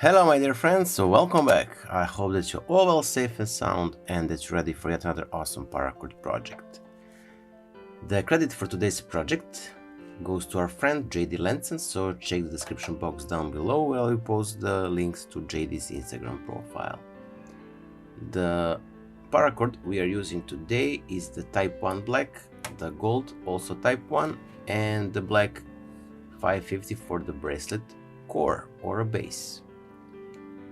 Hello my dear friends, so welcome back. I hope that you're all well, safe and sound and that you're ready for yet another awesome Paracord project. The credit for today's project goes to our friend JD Lenson, so check the description box down below where I will post the links to JD's Instagram profile. The Paracord we are using today is the Type I black, the gold also Type I, and the black 550 for the bracelet core or a base.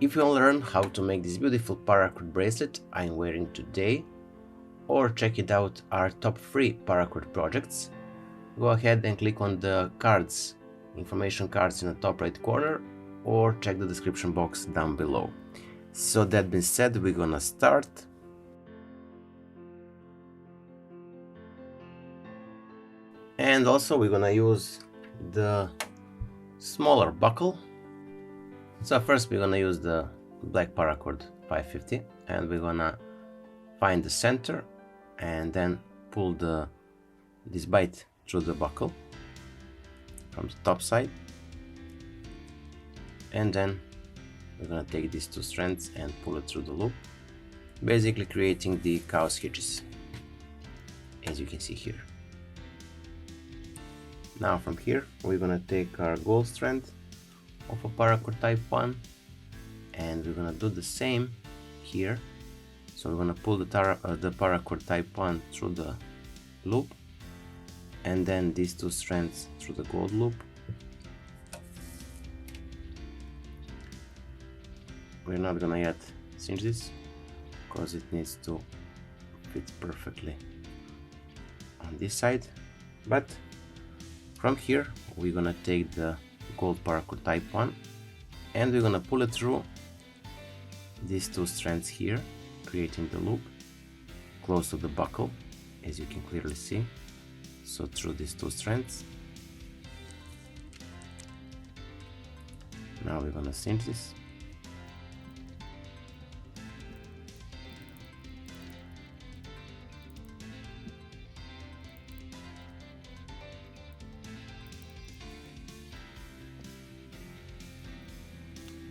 If you want to learn how to make this beautiful Paracord bracelet I'm wearing today, or check it out our top 3 Paracord projects, go ahead and click on the cards, information cards in the top right corner, or check the description box down below. So that being said, we're gonna start. And also we're gonna use the smaller buckle. So first we're gonna use the black Paracord 550 and we're gonna find the center and then pull this bite through the buckle from the top side, and then we're gonna take these 2 strands and pull it through the loop, basically creating the cow's hitches, as you can see here. Now from here we're gonna take our gold strand of a Paracord Type I and we're gonna do the same here. So we're gonna pull the Paracord Type I through the loop and then these 2 strands through the gold loop. We're not gonna yet cinch this because it needs to fit perfectly on this side, but from here we're gonna take the gold Paracord Type I and we're gonna pull it through these 2 strands here, creating the loop close to the buckle, as you can clearly see. So through these 2 strands. Now we're gonna cinch this.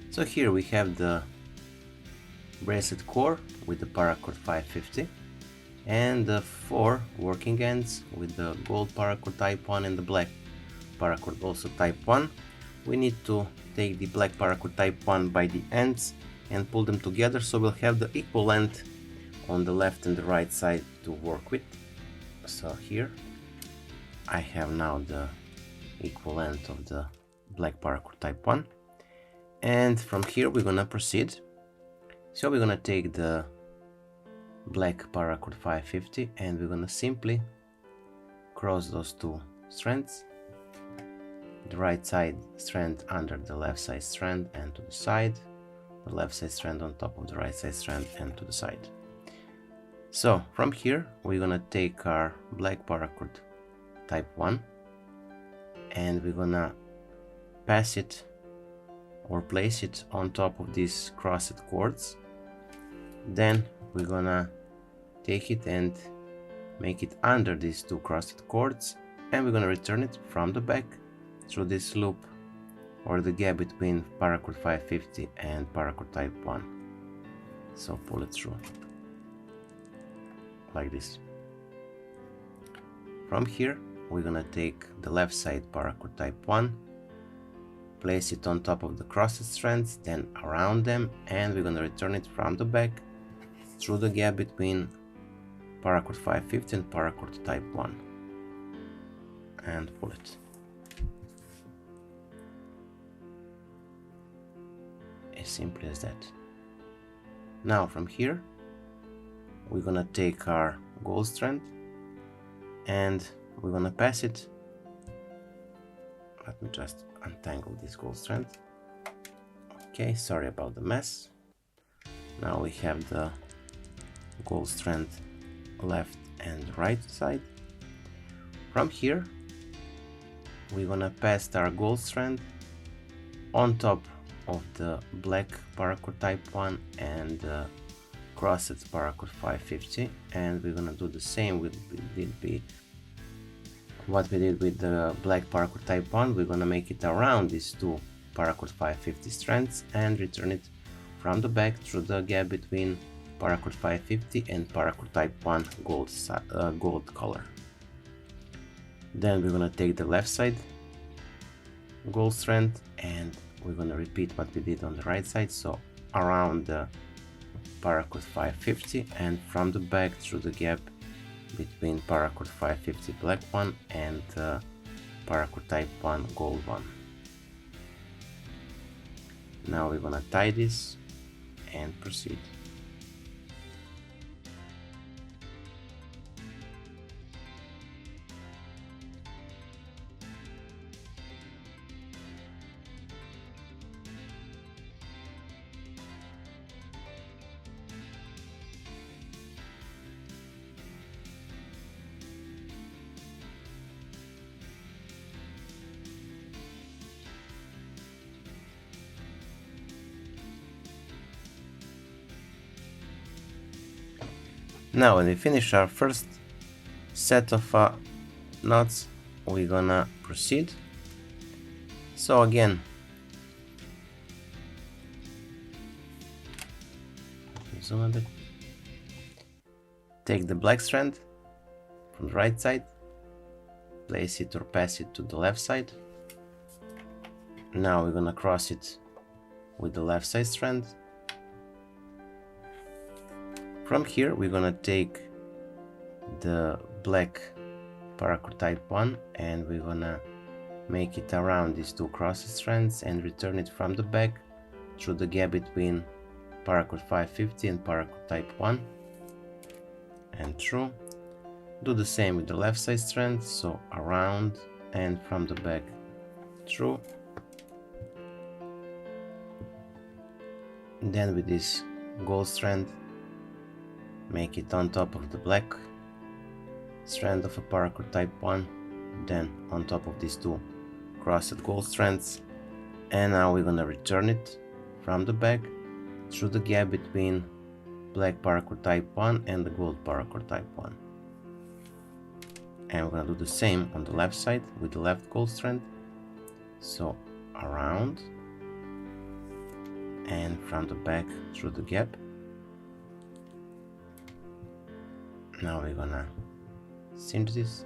So here we have the bracelet core with the Paracord 550 and the 4 working ends with the gold Paracord Type I and the black Paracord also Type I. We need to take the black Paracord Type I by the ends and pull them together so we'll have the equal length on the left and the right side to work with. So here I have now the equal length of the black Paracord Type I. And from here we're gonna proceed. So we're gonna take the black Paracord 550 and we're gonna simply cross those 2 strands, the right side strand under the left side strand and to the side, the left side strand on top of the right side strand and to the side. So from here we're gonna take our black Paracord Type I and we're gonna pass it or place it on top of these crossed cords. Then we're gonna take it and make it under these 2 crossed cords and we're gonna return it from the back through this loop or the gap between Paracord 550 and Paracord Type I. So pull it through like this. From here we're gonna take the left side Paracord Type I, place it on top of the crossed strands, then around them, and we're gonna return it from the back through the gap between Paracord 550 and Paracord Type I and pull it. As simple as that. Now from here we're gonna take our gold strand and we're gonna pass it. Let me just untangle this gold strand. Okay, sorry about the mess. Now we have the gold strand left and right side. From here we're gonna pass our gold strand on top of the black Paracord Type I and the crossed Paracord 550, and we're gonna do the same with what we did with the black Paracord Type I. We're gonna make it around these 2 Paracord 550 strands and return it from the back through the gap between Paracord 550 and Paracord Type I gold color. Then we're gonna take the left side gold strand and we're gonna repeat what we did on the right side, so around the Paracord 550 and from the back through the gap between Paracord 550 black one and Paracord Type I gold one. Now we're gonna tie this and proceed. Now when we finish our first set of knots, we're gonna proceed. So again, zoom a bit. Take the black strand from the right side, place it or pass it to the left side. Now we're gonna cross it with the left side strand. From here we're gonna take the black Paracord Type I and we're gonna make it around these two crossed strands and return it from the back through the gap between Paracord 550 and Paracord Type I and through. Do the same with the left side strand, so around and from the back through. Then with this gold strand, make it on top of the black strand of a Paracord Type I, then on top of these two crossed gold strands, and now we're gonna return it from the back through the gap between black Paracord Type I and the gold Paracord Type I. And we're gonna do the same on the left side with the left gold strand, so around and from the back through the gap. Now we're gonna cinch this.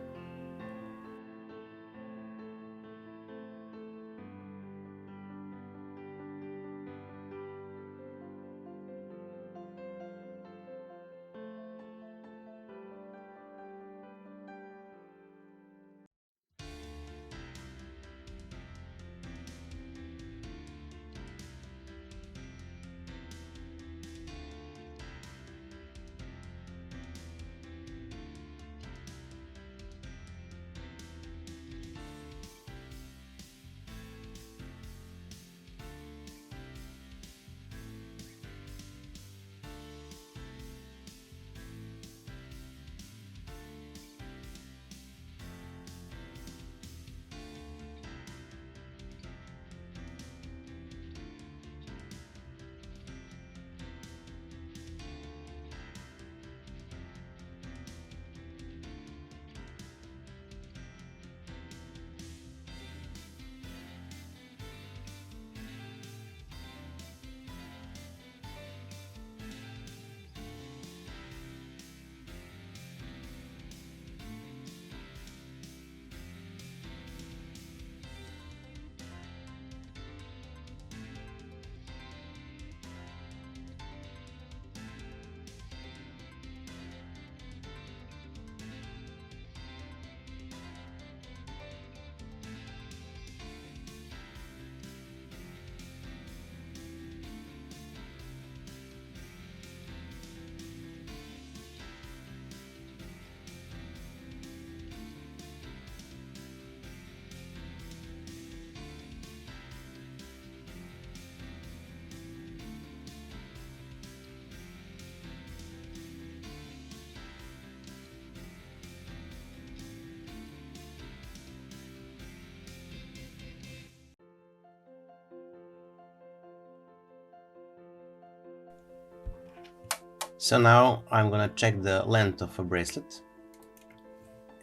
So now I'm gonna check the length of a bracelet,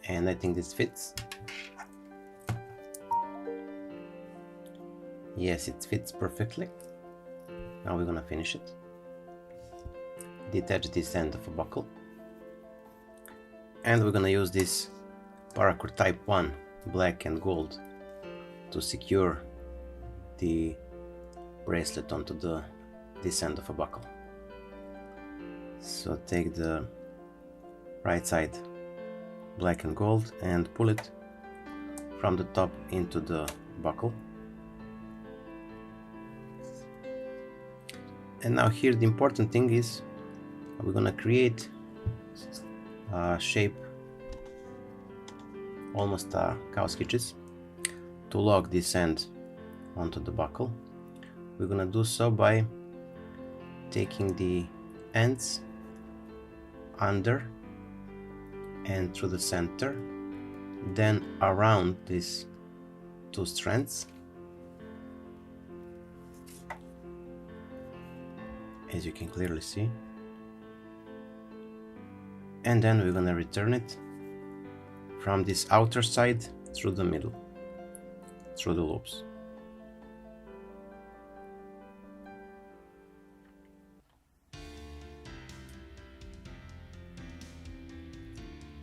and I think this fits. Yes, it fits perfectly. Now we're gonna finish it. Detach this end of a buckle. And we're gonna use this Paracord Type I black and gold to secure the bracelet onto this end of a buckle. So take the right side black and gold and pull it from the top into the buckle. And now here the important thing is we're gonna create a shape, almost a cow sketches, to lock this end onto the buckle. We're gonna do so by taking the ends under and through the center, then around these two strands, as you can clearly see, and then we're gonna return it from this outer side through the middle, through the loops.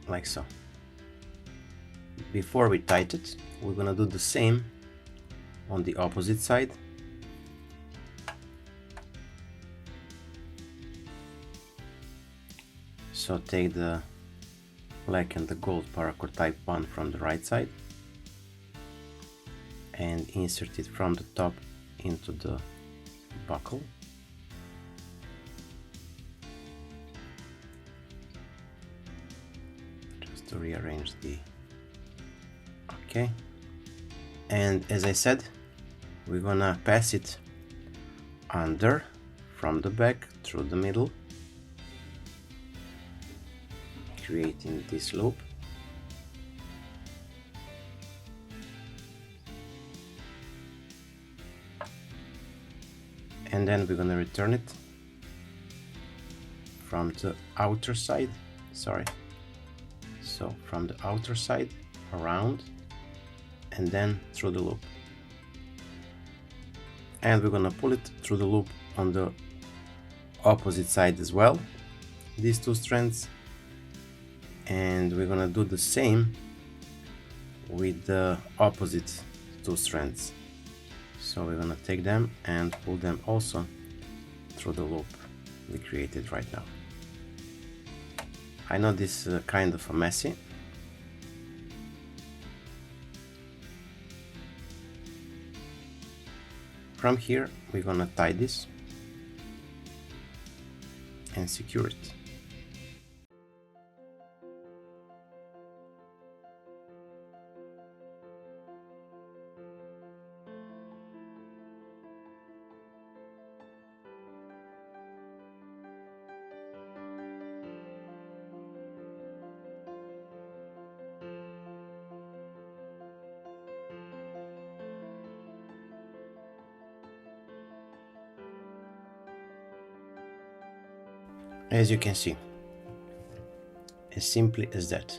Like so. Before we tighten it, we're gonna do the same on the opposite side. So take the black and the gold Paracord Type I from the right side and insert it from the top into the buckle. Just to rearrange the... Okay. And as I said, we're gonna pass it under from the back through the middle, creating this loop. And then we're gonna return it from the outer side, so from the outer side around and then through the loop. And we're gonna pull it through the loop on the opposite side as well, these two strands. And we're gonna do the same with the opposite two strands. So we're gonna take them and pull them also through the loop we created right now. I know this is kind of messy. From here we're gonna tie this and secure it. As you can see, as simply as that.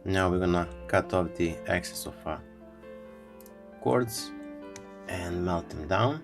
Now we're gonna cut off the excess of cords and melt them down.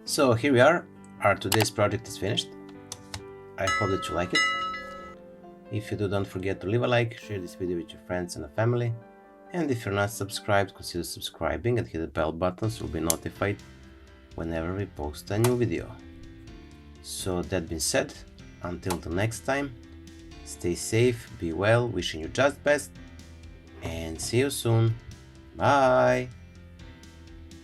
So here we are, our today's project is finished. I hope that you like it. If you do, don't forget to leave a like, share this video with your friends and family, and if you're not subscribed, consider subscribing and hit the bell button so you'll be notified whenever we post a new video. So that being said, until the next time, stay safe, be well, wishing you just best, and see you soon. Bye!